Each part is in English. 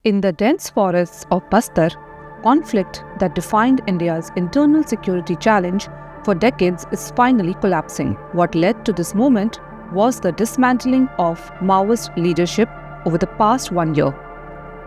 In the dense forests of Bastar, conflict that defined India's internal security challenge for decades is finally collapsing. What led to this moment was the dismantling of Maoist leadership over the past 1 year,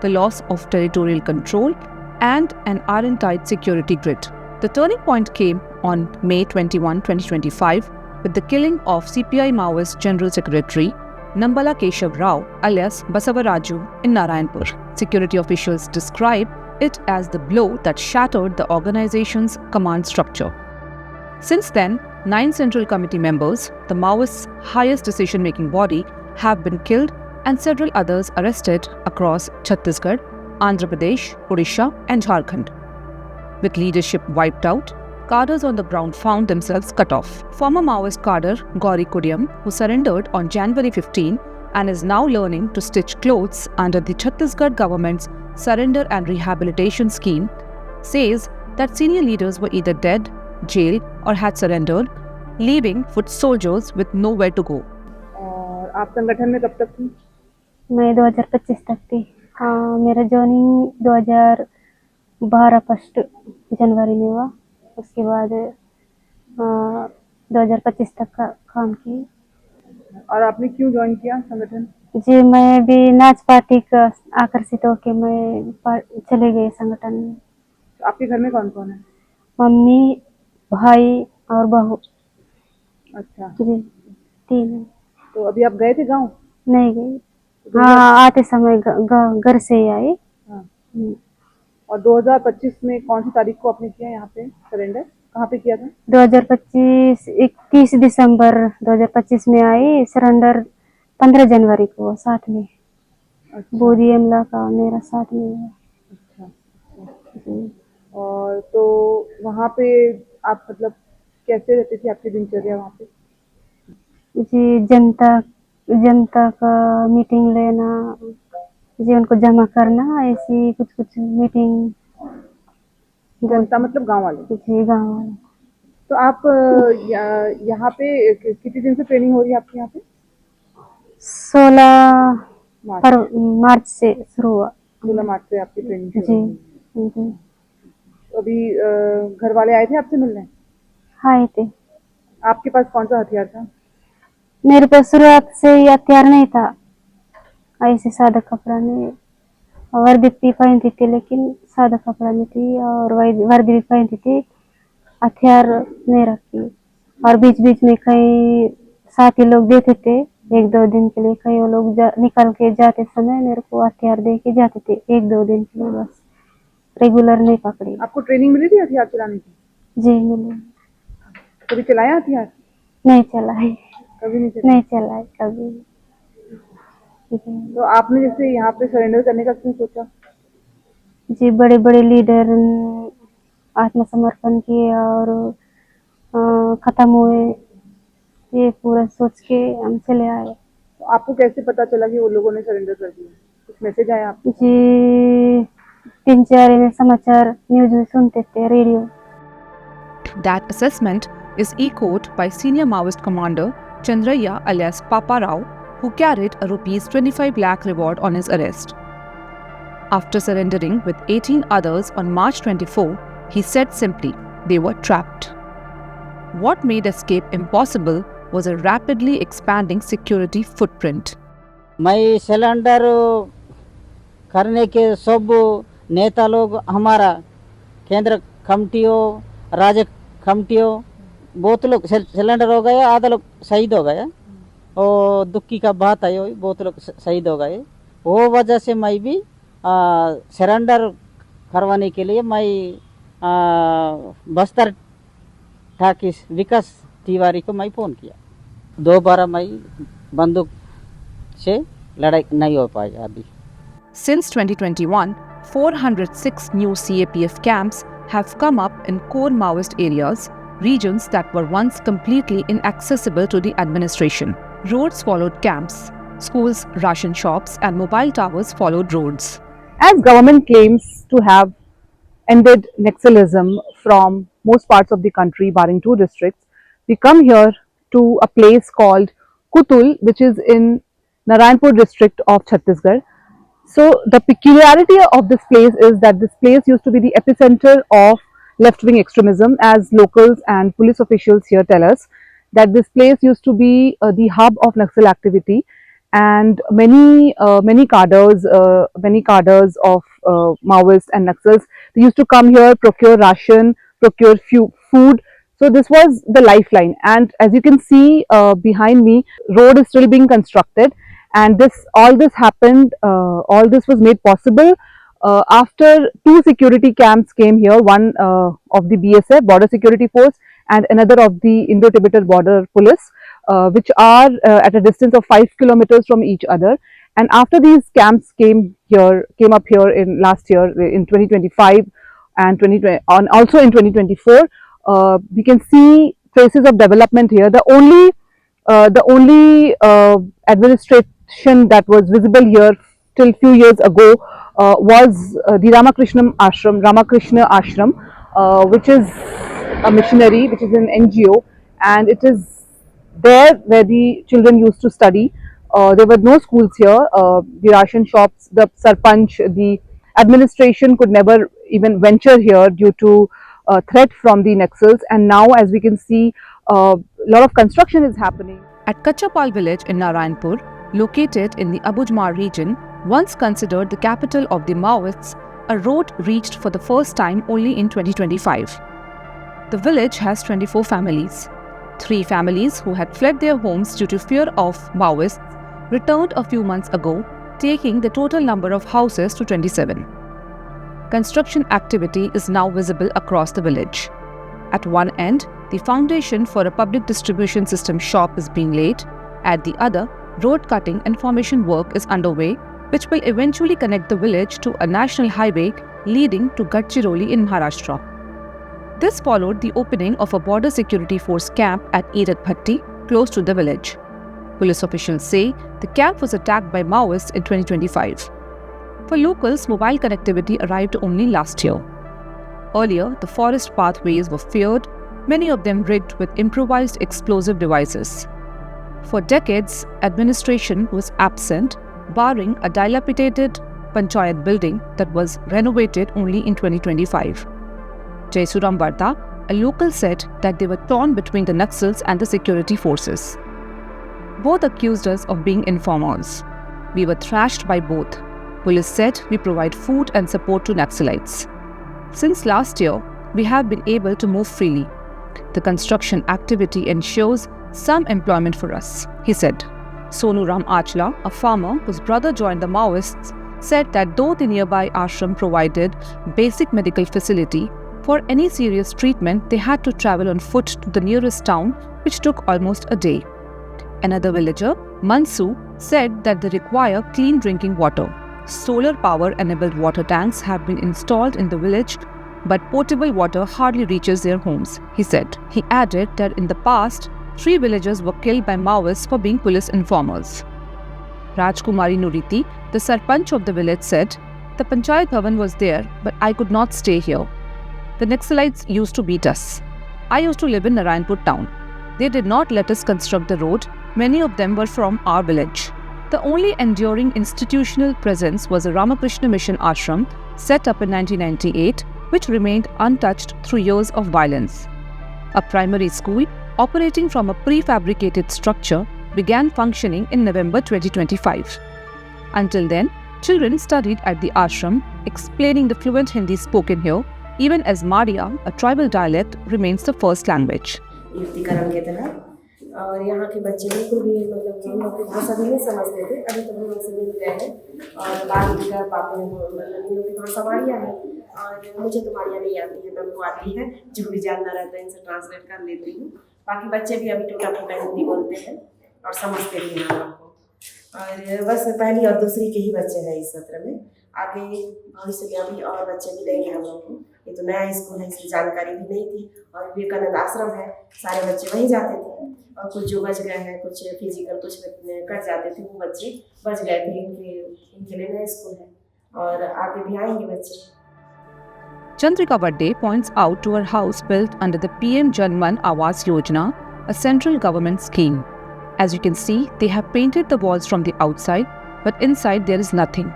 the loss of territorial control, and an iron-tight security grid. The turning point came on May 21, 2025, with the killing of CPI Maoist General Secretary Nambala Keshav Rao alias Basavaraju in Narayanpur. Security officials describe it as the blow that shattered the organization's command structure. Since then, 9 Central Committee members, the Maoists' highest decision-making body, have been killed and several others arrested across Chhattisgarh, Andhra Pradesh, Odisha and Jharkhand. With leadership wiped out, cadres on the ground found themselves cut off. Former Maoist cadre Gauri Kudiam, who surrendered on January 15 and is now learning to stitch clothes under the Chhattisgarh government's Surrender and Rehabilitation Scheme, says that senior leaders were either dead, jailed or had surrendered, leaving foot soldiers with nowhere to go. और आप संगठन में कब तक थी? मैं 2025 तक थी। हाँ, मेरा जॉइनिंग 2012 फर्स्ट जनवरी में हुआ। उसके बाद 2025 तक का काम की। और आपने क्यों ज्वाइन किया संगठन? जी, मैं भी नाच पार्टी का आकर्षित होकर मैं चले गए संगठन में। आपके घर में कौन कौन है? मम्मी, भाई और बहू। अच्छा जी, 3 है। तो अभी आप गए थे गांव? नहीं गई। हाँ, आते समय घर से ही आई। हाँ। और 2025 में कौन सी तारीख को आपने किया यहाँ पे सरेंडर? कहाँ पे किया था? 2025 21 दिसंबर 2025 में आई। सरेंडर 15 जनवरी को साथ में। अच्छा। बोधी हमला का मेरा साथ में हुआ। अच्छा, अच्छा। और तो वहाँ पे आप मतलब कैसे रहती थी, आपकी दिनचर्या वहाँ पे? जी, जनता का मीटिंग लेना, जी उनको जमा करना, ऐसी कुछ मीटिंग। जनता मतलब गांव वाले? जी, गाँव वाले। तो आप यहाँ पे कितने दिन से ट्रेनिंग हो रही है आपके यहाँ पे? 16 मार्च से शुरू हुआ। 16 मार्च से आपकी ट्रेनिंग शुरू जी, हुई। जी। तो अभी घर वाले आए थे आपसे मिलने? आए थे। आपके पास कौन सा हथियार था? मेरे पास शुरुआत से ही हथियार नहीं था। ऐसे सादा कपड़ा में वर्दी भी पहनती थी, लेकिन सादा कपड़ा में थी और वर्दी भी पहनती थी। हथियार नहीं रखी। और बीच बीच में कई साथी लोग देते थे 1-2 दिन के लिए। कई वो लोग निकल के जाते समय मेरे को हथियार दे के जाते थे 1-2 दिन के लिए, बस रेगुलर नहीं पकड़ी। आपको ट्रेनिंग मिली थी हथियार चलाने की? जी, मिली। कभी चलाया हथियार? नहीं चलाए। कभी नहीं चलाया? नहीं चलाए कभी। तो आपने जैसे यहाँ पे सरेंडर करने का क्यों सोचा? जी, बड़े बड़े लीडर आत्मसमर्पण किए और खत्म हुए, ये पूरा सोच के हम चले आए। तो आपको कैसे पता चला कि वो लोगों ने सरेंडर कर दिया? कुछ मैसेज आया आपको? जी, 3-4 में समाचार न्यूज में सुनते थे, radio. That assessment is echoed by senior Maoist commander Chandraya alias Papa Rao, who carried a Rs 25 lakh reward on his arrest. After surrendering with 18 others on March 24, he said simply, they were trapped. What made escape impossible was a rapidly expanding security footprint. मैं cylinder करने के सब नेता लोग, हमारा केंद्र कमेटियों, राज्य कमेटियों, बहुत लोग सिलेंडर हो गए, आधा लोग शहीद हो गए। और दुख की का बात है, बहुत लोग शहीद हो गए। वो वजह से मैं भी सरेंडर करवाने के लिए मैं बस्तर ठाकिस विकास तिवारी को मैं फ़ोन किया। 2 बार मैं बंदूक से लड़ाई नहीं हो पाई अभी। Since 2021, 406 new CAPF camps have come up in core Maoist areas, regions that were once completely inaccessible to the administration. Roads followed camps, schools, ration shops, and mobile towers followed roads. As government claims to have ended Naxalism from most parts of the country, barring 2 districts, we come here to a place called Kutul, which is in Narayanpur district of Chhattisgarh. So the peculiarity of this place is that this place used to be the epicenter of left-wing extremism, as locals and police officials here tell us that this place used to be the hub of Naxal activity, and many cadres of Maoists and Naxals, they used to come here, procure ration, procure food. So this was the lifeline, and as you can see behind me, road is still being constructed, and all this happened. All this was made possible after two security camps came here. One of the BSF, Border Security Force, and another of the Indo-Tibetan Border Police, which are at a distance of 5 kilometers from each other. And after these camps came up here in last year in 2025 and 2020, and also in 2024, we can see traces of development here. The only administration that was visible here till few years ago was the Ramakrishna Ashram, which is a missionary, which is an NGO, and it is there where the children used to study. There were no schools here. The ration shops, the sarpanch, the administration could never even venture here due to threat from the Naxals. And now, as we can see, a lot of construction is happening. At Kachapal village in Narayanpur, located in the Abujmar region, once considered the capital of the Maoists, a road reached for the first time only in 2025. The village has 24 families. 3 families who had fled their homes due to fear of Maoists returned a few months ago, taking the total number of houses to 27. Construction activity is now visible across the village. At one end, the foundation for a public distribution system shop is being laid. At the other, road cutting and formation work is underway, which will eventually connect the village to a national highway leading to Gadchiroli in Maharashtra. This followed the opening of a border security force camp at Irakbhatti, close to the village. Police officials say the camp was attacked by Maoists in 2025. For locals, mobile connectivity arrived only last year. Earlier, the forest pathways were feared, many of them rigged with improvised explosive devices. For decades, administration was absent, barring a dilapidated panchayat building that was renovated only in 2025. Jaisuram Varda, a local, said that they were torn between the Naxals and the security forces. Both accused us of being informers. We were thrashed by both. Police said we provide food and support to Naxalites. Since last year, we have been able to move freely. The construction activity ensures some employment for us, he said. Sonu Ram Achla, a farmer whose brother joined the Maoists, said that though the nearby ashram provided basic medical facility, for any serious treatment they had to travel on foot to the nearest town, which took almost a day. Another villager, Mansu, said that they require clean drinking water. Solar power-enabled water tanks have been installed in the village, but potable water hardly reaches their homes, he said. He added that in the past, 3 villagers were killed by Maoists for being police informers. Rajkumari Nuriti, the sarpanch of the village, said, "The Panchayat Bhavan was there, but I could not stay here. The Naxalites used to beat us. I used to live in Narayanpur town. They did not let us construct the road. Many of them were from our village." The only enduring institutional presence was a Ramakrishna Mission ashram set up in 1998, which remained untouched through years of violence. A primary school operating from a prefabricated structure began functioning in November 2025. Until then, children studied at the ashram, explaining the fluent Hindi spoken here, even as Madia, a tribal dialect, remains the first language. युक्तिकरण के तहत और यहाँ के बच्चे बिल्कुल भी मतलब हम लोग की भाषा भी नहीं समझते थे, अभी तो हम लोग से मिल गए हैं और बात भी कर पाते हैं। मतलब इन लोग की भाषा माड़िया है और मुझे तो माड़िया नहीं आती है, उनको आती है, जो भी जानना रहता है इनसे ट्रांसलेट कर लेती हूँ। बाकी बच्चे भी अभी टूटा फूटा हिंदी बोलते हैं और समझते भी हैं हम लोग को। और बस पहली और दूसरी के ही बच्चे हैं इस सत्र में। आगे भविष्य में अभी और बच्चे मिलेंगे हम लोग को। ये तो नया स्कूल है, इसकी जानकारी भी नहीं थी और विवेकानंद आश्रम है, सारे बच्चे वहीं जाते थे और कुछ जो बच गए हैं, कुछ फिजिकल कुछ कट जाते थे, वो बच्चे बच गए थे। इनके लिए नया स्कूल है और आगे भी आएंगे बच्चे। Chandrika Vadde points out to her house built under the PM Janman Awas Yojana, a central government scheme. As you can see, they have painted the walls from the outside, but inside there is nothing.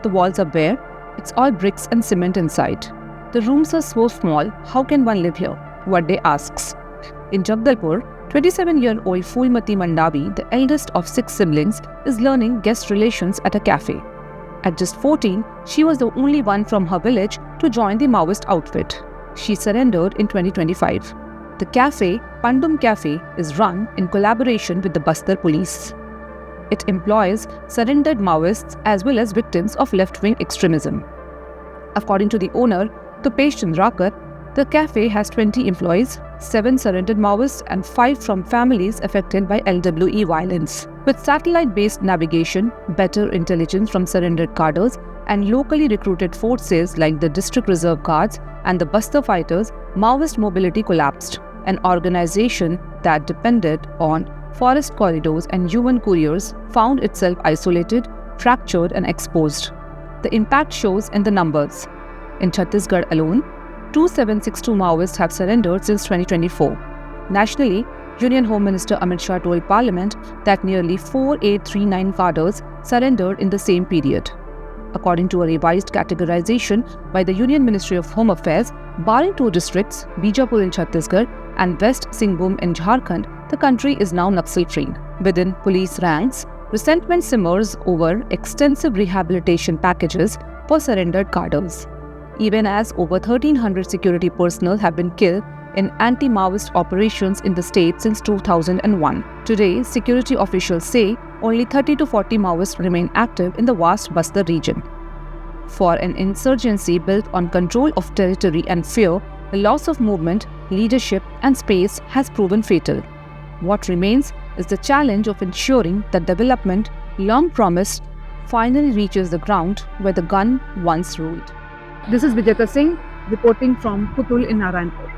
The walls are bare. It's all bricks and cement inside. The rooms are so small, how can one live here? One day asks. In Jagdalpur, 27-year-old Fulmati Mandavi, the eldest of 6 siblings, is learning guest relations at a cafe. At just 14, she was the only one from her village to join the Maoist outfit. She surrendered in 2025. The cafe, Pandum Cafe, is run in collaboration with the Bastar police. It employs surrendered Maoists as well as victims of left-wing extremism. According to the owner, Tupesh Chandrakar, the cafe has 20 employees, 7 surrendered Maoists and 5 from families affected by LWE violence. With satellite-based navigation, better intelligence from surrendered cadres, and locally recruited forces like the District Reserve Guards and the Bastar fighters, Maoist mobility collapsed. An organization that depended on forest corridors and human couriers found itself isolated, fractured and exposed. The impact shows in the numbers. In Chhattisgarh alone, 2762 Maoists have surrendered since 2024. Nationally, Union Home Minister Amit Shah told Parliament that nearly 4839 cadres surrendered in the same period. According to a revised categorization by the Union Ministry of Home Affairs, barring 2 districts, Bijapur in Chhattisgarh and West Singhbhum in Jharkhand, the country is now Naxal-free. Within police ranks, resentment simmers over extensive rehabilitation packages for surrendered cadres. Even as over 1,300 security personnel have been killed in anti-Maoist operations in the state since 2001. Today, security officials say only 30 to 40 Maoists remain active in the vast Bastar region. For an insurgency built on control of territory and fear, the loss of movement, leadership and space has proven fatal. What remains is the challenge of ensuring that development, long promised, finally reaches the ground where the gun once ruled. This is Vijaita Singh reporting from Putul in Narayanpur.